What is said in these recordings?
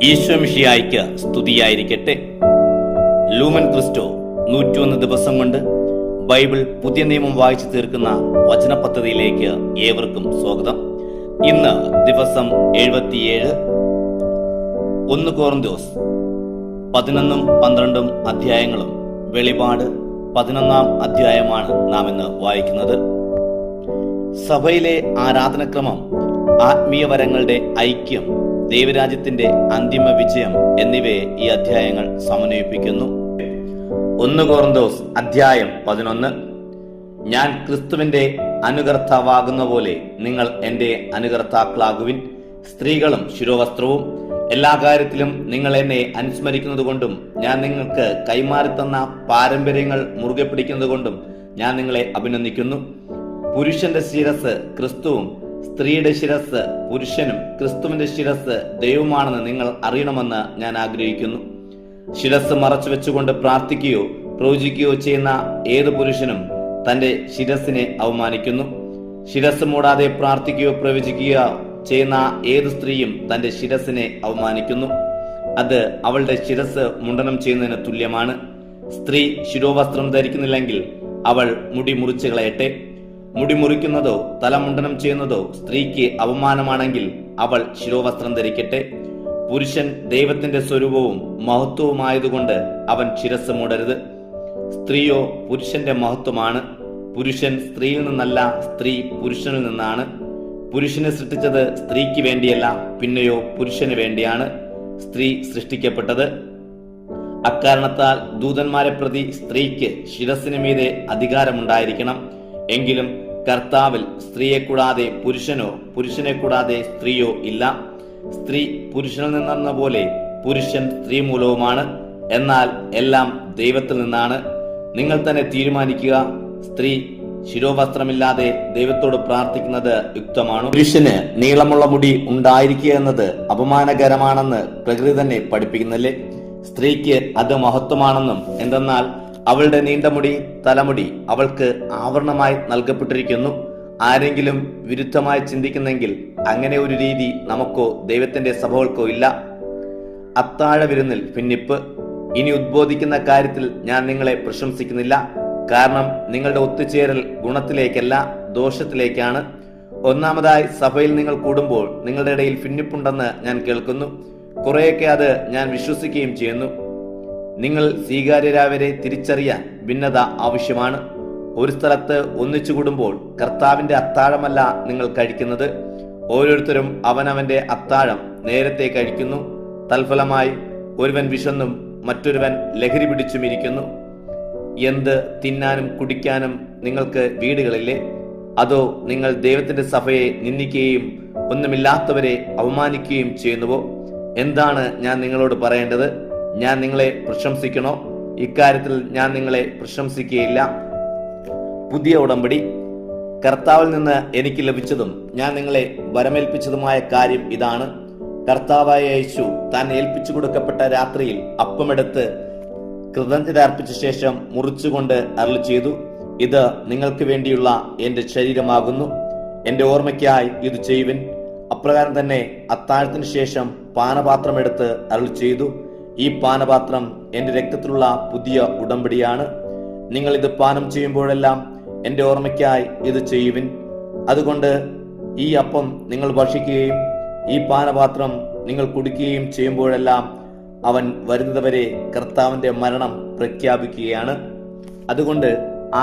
ഈശോ മിശിഹായ്ക്ക് സ്തുതിയായിരിക്കട്ടെ. Lumen Cristo 101 ദിവസം കൊണ്ട് ബൈബിൾ പുതിയ നിയമം വായിച്ചു തീർക്കുന്ന വചന പദ്ധതിയിലേക്ക് ഏവർക്കും സ്വാഗതം. ഇന്ന് ദിവസം 77. 1 കൊറിന്തോസ് 11-12 അധ്യായങ്ങളും വെളിപാട് 11-ാം അധ്യായമാണ് നാം ഇന്ന് വായിക്കുന്നത്. സഭയിലെ ആരാധനക്രമം, ആത്മീയ വരങ്ങളുടെ ഐക്യം, ദൈവരാജ്യത്തിന്റെ അന്തിമ വിജയം എന്നിവയെ ഈ അധ്യായങ്ങൾ സമന്വയിപ്പിക്കുന്നു. 1 കൊറിന്തോസ് അധ്യായം 11. ഞാൻ ക്രിസ്തുവിന്റെ അനുകർത്താവാകുന്ന പോലെ നിങ്ങൾ എന്റെ അനുകർത്താക്കളാകുവിൻ. സ്ത്രീകളും ശിരോവസ്ത്രവും എല്ലാ കാര്യത്തിലും നിങ്ങൾ എന്നെ അനുസ്മരിക്കുന്നത് കൊണ്ടും ഞാൻ നിങ്ങൾക്ക് കൈമാറിത്തന്ന പാരമ്പര്യങ്ങൾ മുറുകെ പിടിക്കുന്നത് കൊണ്ടും ഞാൻ നിങ്ങളെ അഭിനന്ദിക്കുന്നു. പുരുഷന്റെ ശിരസ് ക്രിസ്തുവും സ്ത്രീയുടെ ശിരസ് പുരുഷനും ക്രിസ്തുവിന്റെ ശിരസ് ദൈവമാണെന്ന് നിങ്ങൾ അറിയണമെന്ന് ഞാൻ ആഗ്രഹിക്കുന്നു. ശിരസ് മറച്ചു വെച്ചുകൊണ്ട് പ്രാർത്ഥിക്കുകയോ പ്രവചിക്കുകയോ ചെയ്യുന്ന ഏത് പുരുഷനും തന്റെ ശിരസിനെ അവമാനിക്കുന്നു. ശിരസ് മൂടാതെ പ്രാർത്ഥിക്കുകയോ പ്രവചിക്കുകയോ ചെയ്യുന്ന ഏത് സ്ത്രീയും തന്റെ ശിരസിനെ അവമാനിക്കുന്നു. അത് അവളുടെ ശിരസ് മുണ്ടനം ചെയ്യുന്നതിന് തുല്യമാണ്. സ്ത്രീ ശിരോവസ്ത്രം ധരിക്കുന്നില്ലെങ്കിൽ അവൾ മുടി മുറിച്ചു കളയട്ടെ. മുടി മുറിക്കുന്നതോ തലമുണ്ടനം ചെയ്യുന്നതോ സ്ത്രീക്ക് അവമാനമാണെങ്കിൽ അവൾ ശിരോവസ്ത്രം ധരിക്കട്ടെ. പുരുഷൻ ദൈവത്തിന്റെ സ്വരൂപവും മഹത്വവുമായതുകൊണ്ട് അവൻ ശിരസ് മൂടരുത്. സ്ത്രീയോ പുരുഷന്റെ മഹത്വമാണ്. പുരുഷൻ സ്ത്രീയിൽ നിന്നല്ല, സ്ത്രീ പുരുഷനിൽ നിന്നാണ്. പുരുഷനെ സൃഷ്ടിച്ചത് സ്ത്രീക്ക് വേണ്ടിയല്ല, പിന്നെയോ പുരുഷന് വേണ്ടിയാണ് സ്ത്രീ സൃഷ്ടിക്കപ്പെട്ടത്. അക്കാരണത്താൽ ദൂതന്മാരെ പ്രതി സ്ത്രീക്ക് ശിരസിന് മീതെ അധികാരമുണ്ടായിരിക്കണം. എങ്കിലും കർത്താവിൽ സ്ത്രീയെ കൂടാതെ പുരുഷനോ പുരുഷനെ കൂടാതെ സ്ത്രീയോ ഇല്ല. സ്ത്രീ പുരുഷനിൽ നിന്നെന്ന പോലെ പുരുഷൻ സ്ത്രീ മൂലവുമാണ്. എന്നാൽ എല്ലാം ദൈവത്തിൽ നിന്നാണ്. നിങ്ങൾ തന്നെ തീരുമാനിക്കുക. സ്ത്രീ ശിരോവസ്ത്രമില്ലാതെ ദൈവത്തോട് പ്രാർത്ഥിക്കുന്നത് യുക്തമാണോ? പുരുഷന് നീളമുള്ള മുടി ഉണ്ടായിരിക്കുക എന്നത് അപമാനകരമാണെന്ന് പ്രകൃതി തന്നെ പഠിപ്പിക്കുന്നില്ലേ? സ്ത്രീക്ക് അത് മഹത്വമാണെന്നും, എന്തെന്നാൽ അവളുടെ നീണ്ട മുടി, തലമുടി അവൾക്ക് ആവരണമായി നൽകപ്പെട്ടിരിക്കുന്നു. ആരെങ്കിലും വിരുദ്ധമായി ചിന്തിക്കുന്നെങ്കിൽ അങ്ങനെ ഒരു രീതി നമുക്കോ ദൈവത്തിന്റെ സഭകൾക്കോ ഇല്ല. അത്താഴ വിരുന്നിൽ ഭിന്നിപ്പ്. ഇനി ഉദ്ബോധിക്കുന്ന കാര്യത്തിൽ ഞാൻ നിങ്ങളെ പ്രശംസിക്കുന്നില്ല. കാരണം നിങ്ങളുടെ ഒത്തുചേരൽ ഗുണത്തിലേക്കല്ല, ദോഷത്തിലേക്കാണ്. ഒന്നാമതായി, സഭയിൽ നിങ്ങൾ കൂടുമ്പോൾ നിങ്ങളുടെ ഇടയിൽ ഭിന്നിപ്പുണ്ടെന്ന് ഞാൻ കേൾക്കുന്നു. കുറെയൊക്കെ അത് ഞാൻ വിശ്വസിക്കുകയും ചെയ്യുന്നു. നിങ്ങൾ സ്വീകാര്യരായവരെ തിരിച്ചറിയാൻ ഭിന്നത ആവശ്യമാണ്. ഒരു സ്ഥലത്ത് ഒന്നിച്ചു കൂടുമ്പോൾ കർത്താവിന്റെ അത്താഴമല്ല നിങ്ങൾ കഴിക്കുന്നത്. ഓരോരുത്തരും അവനവന്റെ അത്താഴം നേരത്തെ കഴിക്കുന്നു. തൽഫലമായി ഒരുവൻ വിശന്നും മറ്റൊരുവൻ ലഹരി പിടിച്ചും ഇരിക്കുന്നു. എന്ത് തിന്നാനും കുടിക്കാനും നിങ്ങൾക്ക് വീടുകളില്ലേ? അതോ നിങ്ങൾ ദൈവത്തിന്റെ സഭയെ നിന്ദിക്കുകയും ഒന്നുമില്ലാത്തവരെ അവമാനിക്കുകയും ചെയ്യുന്നുവോ? എന്താണ് ഞാൻ നിങ്ങളോട് പറയേണ്ടത്? ഞാൻ നിങ്ങളെ പ്രശംസിക്കണോ? ഇക്കാര്യത്തിൽ ഞാൻ നിങ്ങളെ പ്രശംസിക്കുകയില്ല. പുതിയ ഉടമ്പടി. കർത്താവിൽ നിന്ന് എനിക്ക് ലഭിച്ചതും ഞാൻ നിങ്ങളെ വരമേൽപ്പിച്ചതുമായ കാര്യം ഇതാണ്. കർത്താവായ യേശു താൻ ഏൽപ്പിച്ചു കൊടുക്കപ്പെട്ട രാത്രിയിൽ അപ്പമെടുത്ത് കൃതജ്ഞത അർപ്പിച്ച ശേഷം മുറിച്ചുകൊണ്ട് അരുളി ചെയ്തു, ഇത് നിങ്ങൾക്ക് വേണ്ടിയുള്ള എന്റെ ശരീരമാകുന്നു. എന്റെ ഓർമ്മയ്ക്കായി ഇത് ചെയ്യുവിൻ. അപ്രകാരം തന്നെ അത്താഴത്തിന് ശേഷം പാനപാത്രം എടുത്ത് അരുളി ചെയ്തു, ഈ പാനപാത്രം എന്റെ രക്തത്തിലുള്ള പുതിയ ഉടമ്പടിയാണ്. നിങ്ങൾ ഇത് പാനം ചെയ്യുമ്പോഴെല്ലാം എന്റെ ഓർമ്മയ്ക്കായി ഇത് ചെയ്യുവിൻ. അതുകൊണ്ട് ഈ അപ്പം നിങ്ങൾ ഭക്ഷിക്കുകയും ഈ പാനപാത്രം നിങ്ങൾ കുടിക്കുകയും ചെയ്യുമ്പോഴെല്ലാം അവൻ വരുന്നതുവരെ കർത്താവിന്റെ മരണം പ്രഖ്യാപിക്കുകയാണ്. അതുകൊണ്ട്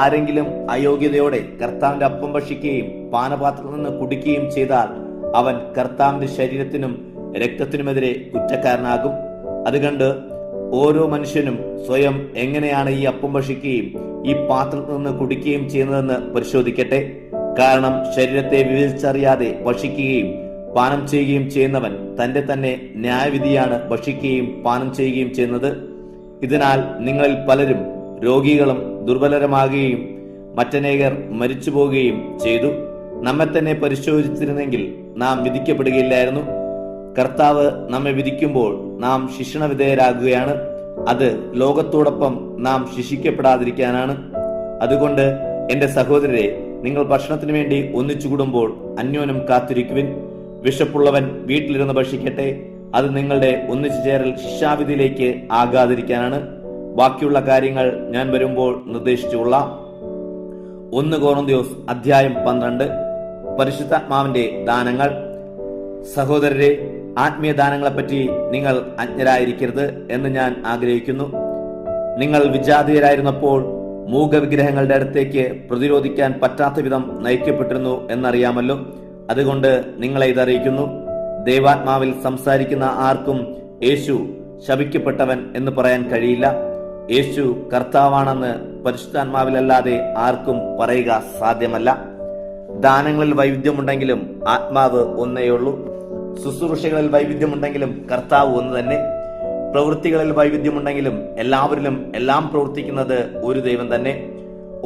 ആരെങ്കിലും അയോഗ്യതയോടെ കർത്താവിന്റെ അപ്പം ഭക്ഷിക്കുകയും പാനപാത്രത്തിൽ നിന്ന് കുടിക്കുകയും ചെയ്താൽ അവൻ കർത്താവിന്റെ ശരീരത്തിനും രക്തത്തിനുമെതിരെ കുറ്റക്കാരനാകും. അതുകൊണ്ട് ഓരോ മനുഷ്യനും സ്വയം എങ്ങനെയാണ് ഈ അപ്പം ഭക്ഷിക്കുകയും ഈ പാത്രത്തിൽ നിന്ന് കുടിക്കുകയും ചെയ്യുന്നതെന്ന് പരിശോധിക്കട്ടെ. കാരണം ശരീരത്തെ വിവേചിച്ചറിയാതെ ഭക്ഷിക്കുകയും പാനം ചെയ്യുകയും ചെയ്യുന്നവൻ തന്റെ തന്നെ ന്യായവിധിയാണ് ഭക്ഷിക്കുകയും പാനം ചെയ്യുകയും ചെയ്യുന്നത്. ഇതിനാൽ നിങ്ങളിൽ പലരും രോഗികളും ദുർബലരമാകുകയും മറ്റനേകർ മരിച്ചു പോവുകയും ചെയ്തു. നമ്മെ തന്നെ പരിശോധിച്ചിരുന്നെങ്കിൽ നാം വിധിക്കപ്പെടുകയില്ലായിരുന്നു. കർത്താവ് നമ്മെ വിധിക്കുമ്പോൾ നാം ശിക്ഷണ വിധേയരാകുകയാണ്. അത് ലോകത്തോടൊപ്പം നാം ശിക്ഷിക്കപ്പെടാതിരിക്കാനാണ്. അതുകൊണ്ട് എന്റെ സഹോദരരെ, നിങ്ങൾ ഭക്ഷണത്തിന് വേണ്ടി ഒന്നിച്ചുകൂടുമ്പോൾ അന്യോന്യം കാത്തിരിക്കുവിൻ. വിശപ്പുള്ളവൻ വീട്ടിലിരുന്ന് ഭക്ഷിക്കട്ടെ, അത് നിങ്ങളുടെ ഒന്നിച്ചു ചേരൽ ശിക്ഷാവിധിയിലേക്ക് ആകാതിരിക്കാനാണ്. ബാക്കിയുള്ള കാര്യങ്ങൾ ഞാൻ വരുമ്പോൾ നിർദ്ദേശിച്ചുകൊള്ളാം. 1 കൊറിന്ത്യർ അധ്യായം 12. പരിശുദ്ധാത്മാവിന്റെ ദാനങ്ങൾ. സഹോദരരെ, ആത്മീയ ദാനങ്ങളെപ്പറ്റി നിങ്ങൾ അജ്ഞരായിരിക്കരുത് എന്ന് ഞാൻ ആഗ്രഹിക്കുന്നു. നിങ്ങൾ വിജാതീയരായിരുന്നപ്പോൾ മൂകവിഗ്രഹങ്ങളുടെ അടുത്തേക്ക് പ്രതിരോധിക്കാൻ പറ്റാത്ത വിധം നയിക്കപ്പെട്ടിരുന്നു എന്നറിയാമല്ലോ. അതുകൊണ്ട് നിങ്ങളെ ഇതറിയിക്കുന്നു. ദൈവാത്മാവിൽ സംസാരിക്കുന്ന ആർക്കും യേശു ശപിക്കപ്പെട്ടവൻ എന്ന് പറയാൻ കഴിയില്ല. യേശു കർത്താവാണെന്ന് പരിശുദ്ധാത്മാവിലല്ലാതെ ആർക്കും പറയുക സാധ്യമല്ല. ദാനങ്ങളിൽ വൈവിധ്യമുണ്ടെങ്കിലും ആത്മാവ് ഒന്നേയുള്ളൂ. ശുശ്രൂഷകളിൽ വൈവിധ്യമുണ്ടെങ്കിലും കർത്താവ് ഒന്ന് തന്നെ. പ്രവൃത്തികളിൽ വൈവിധ്യമുണ്ടെങ്കിലും എല്ലാവരിലും എല്ലാം പ്രവർത്തിക്കുന്നത് ഒരു ദൈവം തന്നെ.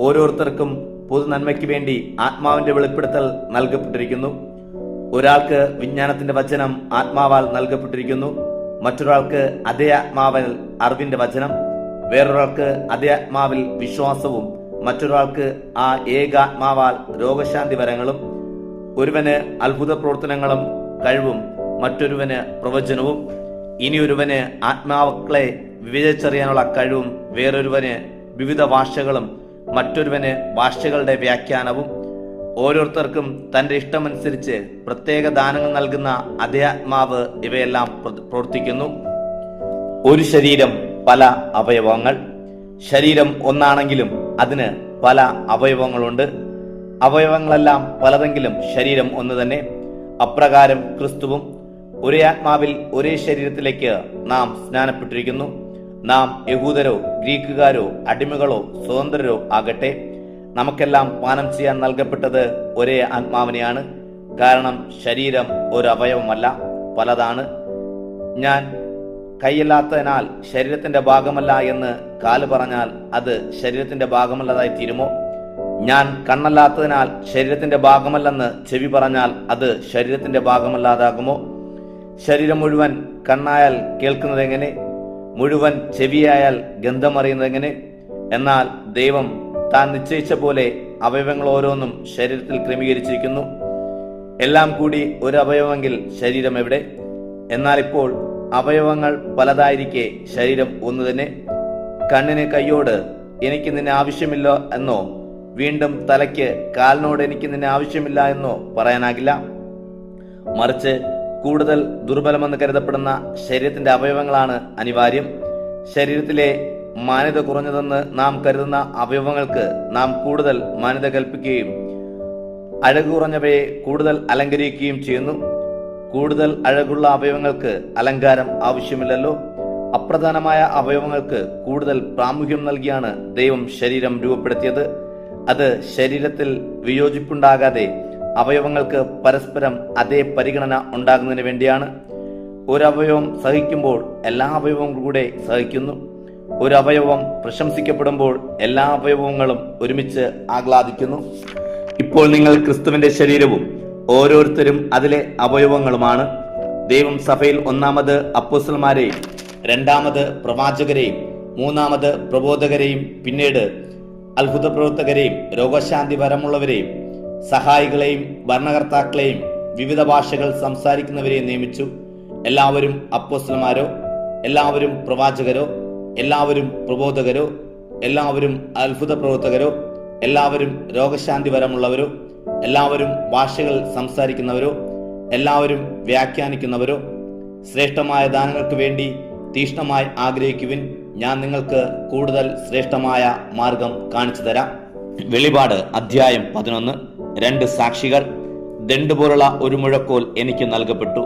ഓരോരുത്തർക്കും പൊതു നന്മയ്ക്ക് വേണ്ടി ആത്മാവിന്റെ വെളിപ്പെടുത്തൽ നൽകപ്പെട്ടിരിക്കുന്നു. ഒരാൾക്ക് വിജ്ഞാനത്തിന്റെ വചനം ആത്മാവാൽ നൽകപ്പെട്ടിരിക്കുന്നു. മറ്റൊരാൾക്ക് അതേ ആത്മാവിൽ അറിവിന്റെ വചനം, വേറൊരാൾക്ക് അതേ ആത്മാവിൽ വിശ്വാസവും, മറ്റൊരാൾക്ക് ആ ഏകാത്മാവാൽ രോഗശാന്തി വരങ്ങളും, ഒരുവന് അത്ഭുത പ്രവർത്തനങ്ങളും കഴിവും, മറ്റൊരുവന് പ്രവചനവും, ഇനിയൊരുവന് ആത്മാക്കളെ വിവേചിച്ചറിയാനുള്ള കഴിവും, വേറൊരുവന് വിവിധ ഭാഷകളും, മറ്റൊരുവന് ഭാഷകളുടെ വ്യാഖ്യാനവും. ഓരോരുത്തർക്കും തന്റെ ഇഷ്ടമനുസരിച്ച് പ്രത്യേക ദാനങ്ങൾ നൽകുന്ന അതേ ആത്മാവ് ഇവയെല്ലാം പ്രവർത്തിക്കുന്നു. ഒരു ശരീരം, പല അവയവങ്ങൾ. ശരീരം ഒന്നാണെങ്കിലും അതിന് പല അവയവങ്ങളുണ്ട്. അവയവങ്ങളെല്ലാം പലതെങ്കിലും ശരീരം ഒന്ന് തന്നെ. അപ്രകാരം ക്രിസ്തുവും. ഒരേ ആത്മാവിൽ ഒരേ ശരീരത്തിലേക്ക് നാം സ്നാനപ്പെട്ടിരിക്കുന്നു. നാം യഹൂദരോ ഗ്രീക്കുകാരോ അടിമകളോ സ്വതന്ത്രരോ ആകട്ടെ, നമുക്കെല്ലാം പാനം ചെയ്യാൻ നൽകപ്പെട്ടത് ഒരേ ആത്മാവിനെയാണ്. കാരണം ശരീരം ഒരു അവയവമല്ല, പലതാണ്. ഞാൻ കൈയല്ലാത്തതിനാൽ ശരീരത്തിന്റെ ഭാഗമല്ല എന്ന് കാല് പറഞ്ഞാൽ അത് ശരീരത്തിന്റെ ഭാഗമല്ലതായി തീരുമോ? ഞാൻ കണ്ണല്ലാത്തതിനാൽ ശരീരത്തിന്റെ ഭാഗമല്ലെന്ന് ചെവി പറഞ്ഞാൽ അത് ശരീരത്തിന്റെ ഭാഗമല്ലാതാകുമോ? ശരീരം മുഴുവൻ കണ്ണായാൽ കേൾക്കുന്നതെങ്ങനെ? മുഴുവൻ ചെവിയായാൽ ഗന്ധമറിയുന്നതെങ്ങനെ? എന്നാൽ ദൈവം താൻ നിശ്ചയിച്ച പോലെ അവയവങ്ങൾ ഓരോന്നും ശരീരത്തിൽ ക്രമീകരിച്ചിരിക്കുന്നു. എല്ലാം കൂടി ഒരു അവയവമെങ്കിൽ ശരീരം എവിടെ? എന്നാൽ ഇപ്പോൾ അവയവങ്ങൾ പലതായിരിക്കെ ശരീരം ഒന്ന് തന്നെ. കണ്ണിന് കൈയോട് എനിക്ക് നിന്നെ ആവശ്യമില്ല എന്നോ, വീണ്ടും തലയ്ക്ക് കാലിനോട് എനിക്ക് നിന്നെ ആവശ്യമില്ല എന്നോ പറയാനാകില്ല. മറിച്ച് കൂടുതൽ ദുർബലമെന്ന് കരുതപ്പെടുന്ന ശരീരത്തിന്റെ അവയവങ്ങളാണ് അനിവാര്യം. ശരീരത്തിലെ മാന്യത കുറഞ്ഞതെന്ന് നാം കരുതുന്ന അവയവങ്ങൾക്ക് നാം കൂടുതൽ മാന്യത കൽപ്പിക്കുകയും അഴകു കുറഞ്ഞവയെ കൂടുതൽ അലങ്കരിക്കുകയും ചെയ്യുന്നു. കൂടുതൽ അഴകുള്ള അവയവങ്ങൾക്ക് അലങ്കാരം ആവശ്യമില്ലല്ലോ. അപ്രധാനമായ അവയവങ്ങൾക്ക് കൂടുതൽ പ്രാമുഖ്യം നൽകിയാണ് ദൈവം ശരീരം രൂപപ്പെടുത്തിയത്. അത് ശരീരത്തിൽ വിയോജിപ്പുണ്ടാകാതെ അവയവങ്ങൾക്ക് പരസ്പരം അതേ പരിഗണന ഉണ്ടാകുന്നതിന് വേണ്ടിയാണ്. ഒരു അവയവം സഹിക്കുമ്പോൾ എല്ലാ അവയവവും കൂടെ സഹിക്കുന്നു. ഒരു അവയവം പ്രശംസിക്കപ്പെടുമ്പോൾ എല്ലാ അവയവങ്ങളും ഒരുമിച്ച് ആഹ്ലാദിക്കുന്നു. ഇപ്പോൾ നിങ്ങൾ ക്രിസ്തുവിന്റെ ശരീരവും ഓരോരുത്തരും അതിലെ അവയവങ്ങളുമാണ്. ദൈവം സഭയിൽ ഒന്നാമത് അപ്പോസ്തലന്മാരെയും, രണ്ടാമത് പ്രവാചകരെയും, മൂന്നാമത് പ്രബോധകരെയും, പിന്നീട് അത്ഭുത പ്രവർത്തകരെയും, രോഗശാന്തി വരമുള്ളവരെയും, സഹായികളെയും, ഭരണകർത്താക്കളെയും, വിവിധ ഭാഷകൾ സംസാരിക്കുന്നവരെയും നിയമിച്ചു. എല്ലാവരും അപ്പോസ്തലന്മാരോ, എല്ലാവരും പ്രവാചകരോ, എല്ലാവരും പ്രബോധകരോ, എല്ലാവരും അത്ഭുത പ്രവർത്തകരോ, എല്ലാവരും രോഗശാന്തി വരമുള്ളവരോ, എല്ലാവരും ഭാഷകൾ സംസാരിക്കുന്നവരോ, എല്ലാവരും വ്യാഖ്യാനിക്കുന്നവരോ. ശ്രേഷ്ഠമായ ദാനങ്ങൾക്ക് വേണ്ടി തീഷ്ണമായി ആഗ്രഹിക്കുവിൻ. ഞാൻ നിങ്ങൾക്ക് കൂടുതൽ ശ്രേഷ്ഠമായ മാർഗം കാണിച്ചു തരാം. വെളിപാട് അധ്യായം 11. 2 സാക്ഷികൾ. ദണ്ഡ് പോലുള്ള ഒരു മുഴക്കോൽ എനിക്ക് നൽകപ്പെട്ടു.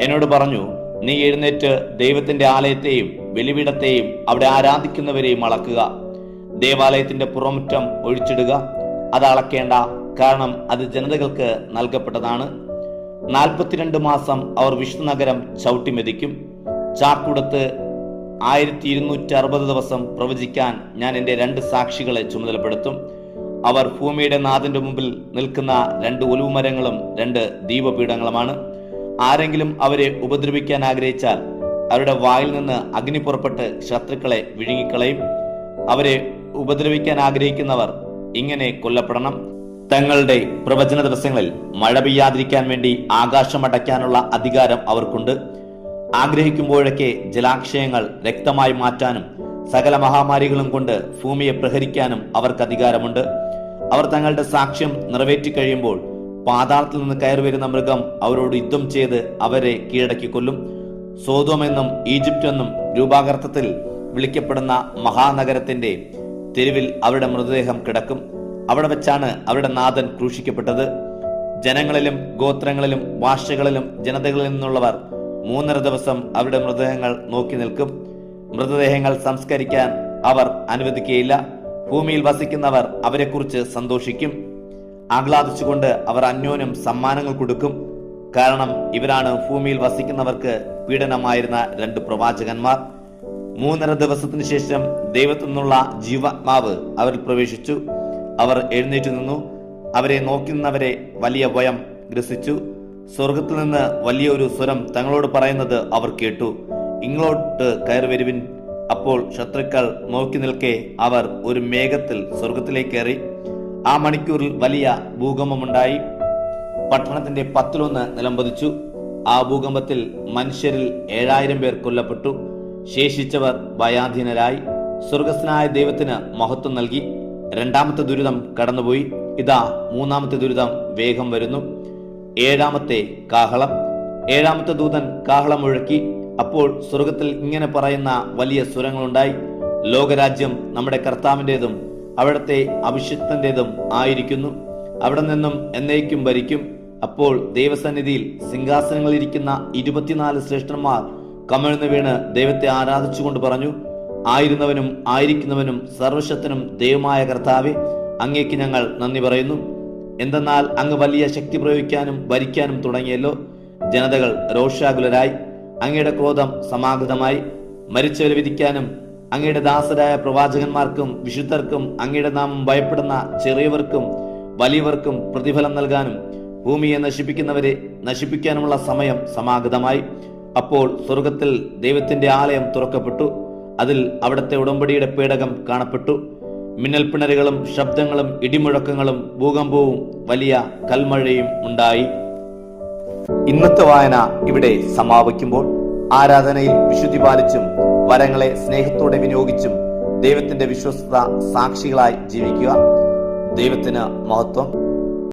എന്നോട് പറഞ്ഞു, നീ എഴുന്നേറ്റ് ദൈവത്തിന്റെ ആലയത്തെയും ബലിപീഠത്തെയും അവിടെ ആരാധിക്കുന്നവരെയും അളക്കുക. ദേവാലയത്തിന്റെ പുറമുറ്റം ഒഴിച്ചിടുക. അത് അളക്കേണ്ട, കാരണം അത് ജനതകൾക്ക് നൽകപ്പെട്ടതാണ്. 42 മാസം അവർ വിശുദ്ധ നഗരം ചവിട്ടിമെതിക്കും. ചാക്കുടുത്ത് 1260 ദിവസം പ്രവചിക്കാൻ ഞാൻ എൻ്റെ 2 സാക്ഷികളെ ചുമതലപ്പെടുത്തും. അവർ ഭൂമിയുടെ നാഥന്റെ മുമ്പിൽ നിൽക്കുന്ന 2 ഒലിവുമരങ്ങളും 2 ദീപപീഠങ്ങളുമാണ്. ആരെങ്കിലും അവരെ ഉപദ്രവിക്കാൻ ആഗ്രഹിച്ചാൽ അവരുടെ വായിൽ നിന്ന് അഗ്നി പുറപ്പെട്ട് ശത്രുക്കളെ വിഴുങ്ങിക്കളയും. അവരെ ഉപദ്രവിക്കാൻ ആഗ്രഹിക്കുന്നവർ ഇങ്ങനെ കൊല്ലപ്പെടണം. തങ്ങളുടെ പ്രവചന ദിവസങ്ങളിൽ മഴ പെയ്യാതിരിക്കാൻ വേണ്ടി ആകാശം അടയ്ക്കാനുള്ള അധികാരം അവർക്കുണ്ട്. ആഗ്രഹിക്കുമ്പോഴൊക്കെ ജലാക്ഷയങ്ങൾ രക്തമായി മാറ്റാനും സകല മഹാമാരികളും കൊണ്ട് ഭൂമിയെ പ്രഹരിക്കാനും അവർക്ക് അധികാരമുണ്ട്. അവർ തങ്ങളുടെ സാക്ഷ്യം നിറവേറ്റിക്കഴിയുമ്പോൾ പാതാളത്തിൽ നിന്ന് കയറി വരുന്ന മൃഗം അവരോട് യുദ്ധം ചെയ്ത് അവരെ കീഴടക്കി കൊല്ലും. സോദോം എന്നും ഈജിപ്റ്റ് എന്നും രൂപാകർത്ഥത്തിൽ വിളിക്കപ്പെടുന്ന മഹാനഗരത്തിന്റെ തെരുവിൽ അവരുടെ മൃതദേഹം കിടക്കും. അവിടെ വെച്ചാണ് അവരുടെ നാഥൻ ക്രൂശിക്കപ്പെട്ടത്. ജനങ്ങളിലും ഗോത്രങ്ങളിലും ഭാഷകളിലും ജനതകളിൽ നിന്നുള്ളവർ 3.5 ദിവസം അവരുടെ മൃതദേഹങ്ങൾ നോക്കി നിൽക്കും. മൃതദേഹങ്ങൾ സംസ്കരിക്കാൻ അവർ അനുവദിക്കുകയില്ല. ഭൂമിയിൽ വസിക്കുന്നവർ അവരെക്കുറിച്ച് സന്തോഷിക്കും. ആഹ്ലാദിച്ചുകൊണ്ട് അവർ അന്യോന്യം സമ്മാനങ്ങൾ കൊടുക്കും. കാരണം ഇവരാണ് ഭൂമിയിൽ വസിക്കുന്നവർക്ക് പീഡനമായിരുന്ന 2 പ്രവാചകന്മാർ. 3.5 ദിവസത്തിന് ശേഷം ദൈവത്തിൽ നിന്നുള്ള ജീവാത്മാവ് അവരിൽ പ്രവേശിച്ചു. അവർ എഴുന്നേറ്റ് നിന്നു. അവരെ നോക്കി നിന്നവരെ വലിയ ഭയം ഗ്രസിച്ചു. സ്വർഗത്തിൽ നിന്ന് വലിയൊരു സ്വരം തങ്ങളോട് പറയുന്നത് അവർ കേട്ടു, ഇങ്ങോട്ട് കയറി വരുവിൻ. അപ്പോൾ ശത്രുക്കൾ നോക്കി നിൽക്കെ അവർ ഒരു മേഘത്തിൽ സ്വർഗത്തിലേക്ക് കയറി. ആ മണിക്കൂറിൽ വലിയ ഭൂകമ്പമുണ്ടായി. പട്ടണത്തിന്റെ 10-1 നിലംപതിച്ചു. ആ ഭൂകമ്പത്തിൽ മനുഷ്യരിൽ 7000 പേർ കൊല്ലപ്പെട്ടു. ശേഷിച്ചവർ ഭയാധീനരായി. സ്വർഗസ്ഥനായ ദൈവത്തിന് മഹത്വം നൽകി. 2ാമത്തെ ദുരിതം കടന്നുപോയി. ഇതാ 3ാമത്തെ ദുരിതം വേഗം വരുന്നു. 7ാമത്തെ കാഹളം. 7ാമത്തെ ദൂതൻ കാഹളം മുഴക്കി. അപ്പോൾ സ്വർഗത്തിൽ ഇങ്ങനെ പറയുന്ന വലിയ സ്വരങ്ങളുണ്ടായി, ലോകരാജ്യം നമ്മുടെ കർത്താവിൻ്റെതും അവിടത്തെ അഭിഷിക്തന്റേതും ആയിരിക്കുന്നു. അവിടെ നിന്നും എന്നേക്കും ഭരിക്കും. അപ്പോൾ ദൈവസന്നിധിയിൽ സിംഹാസനങ്ങളിരിക്കുന്ന 24 ശ്രേഷ്ഠന്മാർ കമിഴ്ന്നു വീണ് ദൈവത്തെ ആരാധിച്ചുകൊണ്ട് പറഞ്ഞു, ആയിരുന്നവനും ആയിരിക്കുന്നവനും സർവശക്തനും ദൈവമായ കർത്താവേ, അങ്ങേക്ക് ഞങ്ങൾ നന്ദി പറയുന്നു. എന്തെന്നാൽ അങ്ങ് വലിയ ശക്തി പ്രയോഗിക്കാനും ഭരിക്കാനും തുടങ്ങിയല്ലോ. ജനതകൾ രോഷാകുലരായി. അങ്ങയുടെ ക്രോധം സമാഗതമായി. മരിച്ചവരെ വിധിക്കാനും അങ്ങയുടെ ദാസരായ പ്രവാചകന്മാർക്കും വിശുദ്ധർക്കും അങ്ങയുടെ നാമം ഭയപ്പെടുന്ന ചെറിയവർക്കും വലിയവർക്കും പ്രതിഫലം നൽകാനും ഭൂമിയെ നശിപ്പിക്കുന്നവരെ നശിപ്പിക്കാനുമുള്ള സമയം സമാഗതമായി. അപ്പോൾ സ്വർഗത്തിൽ ദൈവത്തിന്റെ ആലയം തുറക്കപ്പെട്ടു. അതിൽ അവിടുത്തെ ഉടമ്പടിയുടെ പേടകം കാണപ്പെട്ടു. മിന്നൽപ്പിണരുകളും ശബ്ദങ്ങളും ഇടിമുഴക്കങ്ങളും ഭൂകമ്പവും വലിയ കൽമഴയും ഉണ്ടായി. ഇന്നത്തെ വായന ഇവിടെ സമാപിക്കുമ്പോൾ ആരാധനയിൽ വിശുദ്ധി പാലിച്ചും വരങ്ങളെ സ്നേഹത്തോടെ വിനിയോഗിച്ചും ദൈവത്തിന്റെ വിശ്വസ്തത സാക്ഷികളായി ജീവിക്കുക. ദൈവത്തിന് മഹത്വം.